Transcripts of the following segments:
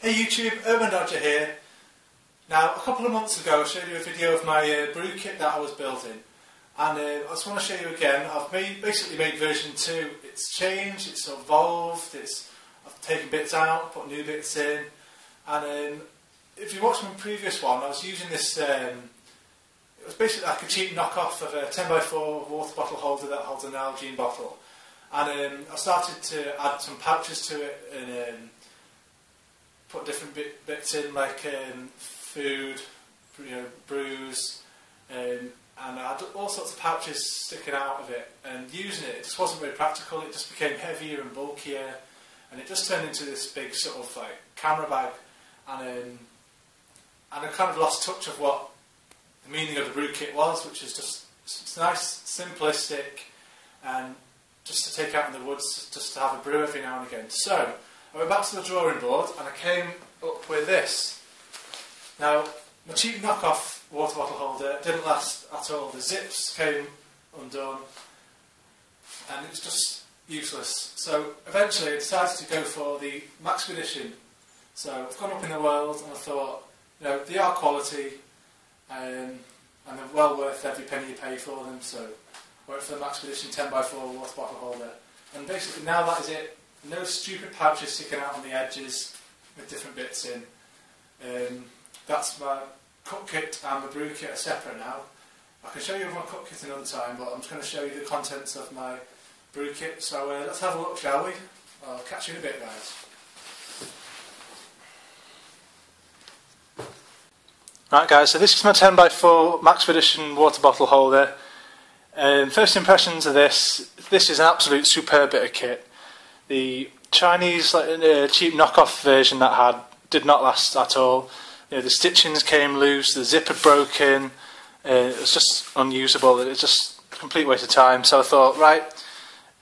Hey YouTube, Urban Dodger here. Now, a couple of months ago I showed you a video of my brew kit that I was building, and I just want to show you again. I've basically made version 2. It's changed, it's evolved, I've taken bits out, put new bits in, and if you watched my previous one, I was using this, it was basically like a cheap knockoff of a 10x4 water bottle holder that holds a Nalgene bottle, and I started to add some pouches to it and put different bits in, like food, brews, and I had all sorts of pouches sticking out of it, and using it just wasn't very practical. It just became heavier and bulkier, and it just turned into this big sort of like camera bag, and I kind of lost touch of what the meaning of the brew kit was, which is just it's nice, simplistic, and just to take out in the woods, just to have a brew every now and again. So I went back to the drawing board and I came up with this. Now, my cheap knockoff water bottle holder didn't last at all. The zips came undone and it was just useless. So eventually I decided to go for the Maxpedition. So I've gone up in the world and I thought, they are quality and they're well worth every penny you pay for them. So I went for the Maxpedition 10x4 water bottle holder. And basically now that is it. No stupid pouches sticking out on the edges with different bits in. That's my cook kit and my brew kit are separate now. I can show you my cook kit another time, but I'm just going to show you the contents of my brew kit. So let's have a look, shall we? I'll catch you in a bit, guys. Right guys, so this is my 10x4 Maxpedition water bottle holder. First impressions of this is an absolute superb bit of kit. The Chinese cheap knockoff version that I had did not last at all. The stitchings came loose, the zip had broken, it was just unusable, it was just a complete waste of time. So I thought, right,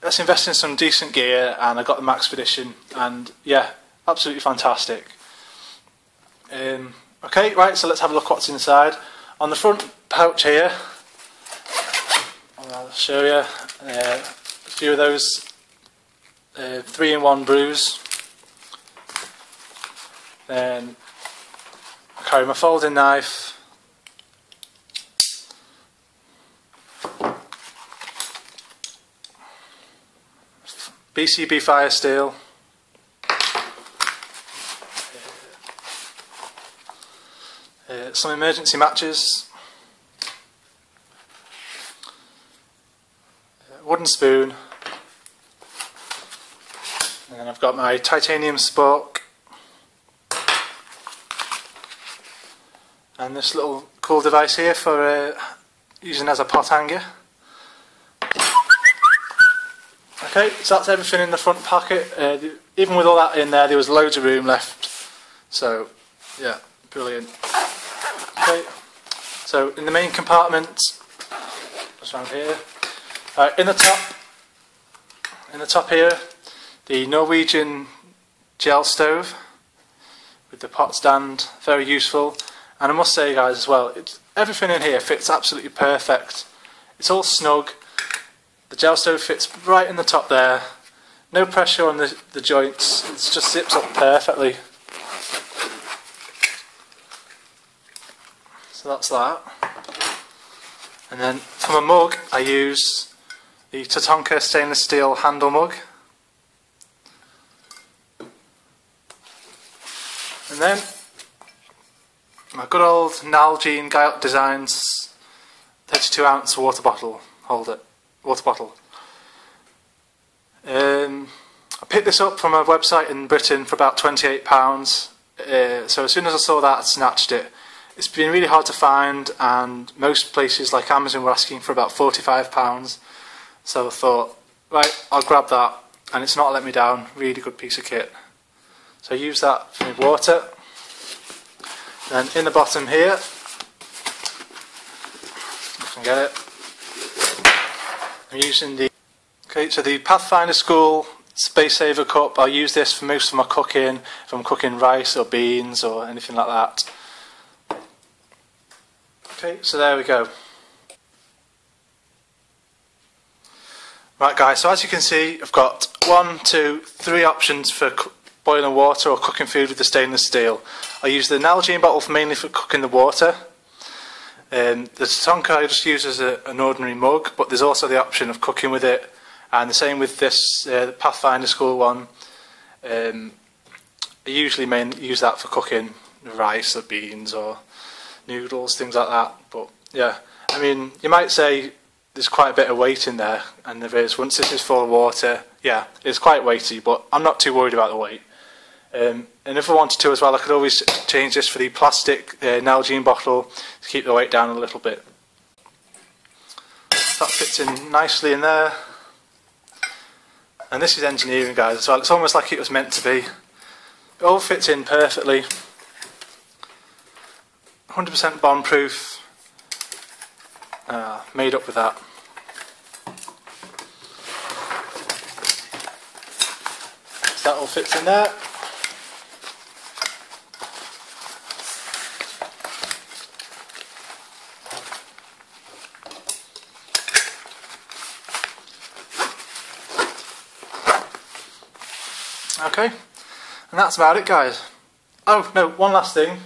let's invest in some decent gear, and I got the Maxpedition, and yeah, absolutely fantastic. Okay, right, so let's have a look what's inside. On the front pouch here, I'll show you a few of those 3-in-1 brews. Then I carry my folding knife, BCB fire steel, some emergency matches, wooden spoon, and then I've got my titanium spork, and this little cool device here for using as a pot hanger. Okay, so that's everything in the front pocket. Even with all that in there was loads of room left. So, yeah, brilliant. Okay, so in the main compartment, just around here, in the top here, the Norwegian gel stove with the pot stand, very useful. And I must say, guys, as well, everything in here fits absolutely perfect. It's all snug. The gel stove fits right in the top there. No pressure on the joints. It just zips up perfectly. So that's that. And then for my mug, I use the Tatonka stainless steel handle mug. And then my good old Nalgene Guyot Designs 32-ounce water bottle holder. I picked this up from a website in Britain for about £28. So as soon as I saw that, I snatched it. It's been really hard to find, and most places like Amazon were asking for about £45. So I thought, right, I'll grab that, and it's not let me down. Really good piece of kit. So I use that for my water. Then in the bottom here, you can get it. I'm using the the Pathfinder School Space Saver cup. I'll use this for most of my cooking, if I'm cooking rice or beans or anything like that. Okay, so there we go. Right guys, so as you can see, I've got 1, 2, 3 options for boiling water or cooking food with the stainless steel. I use the Nalgene bottle mainly for cooking the water. The tatonka I just use as an ordinary mug, but there's also the option of cooking with it, and the same with this Pathfinder School one. I usually use that for cooking rice or beans or noodles, things like that. But yeah, I mean, you might say there's quite a bit of weight in there, and there is. Once this is full of water, yeah, it's quite weighty, but I'm not too worried about the weight. And if I wanted to as well, I could always change this for the plastic Nalgene bottle to keep the weight down a little bit. That fits in nicely in there. And this is engineering, guys, as well. It's almost like it was meant to be. It all fits in perfectly. 100% bomb proof. Made up with that. So that all fits in there. Okay, and that's about it, guys. Oh no, one last thing.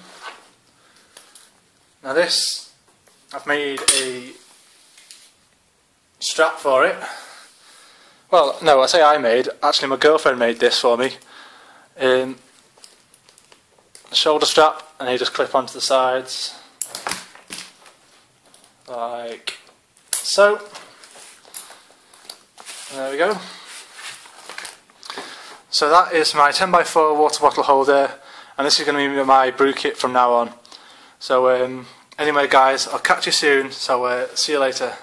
Now this, I've made a strap for it. Well, no, I say I made, actually my girlfriend made this for me. Shoulder strap, and they just clip onto the sides. Like so. And there we go. So that is my 10x4 water bottle holder, and this is going to be my brew kit from now on. So anyway guys, I'll catch you soon, so see you later.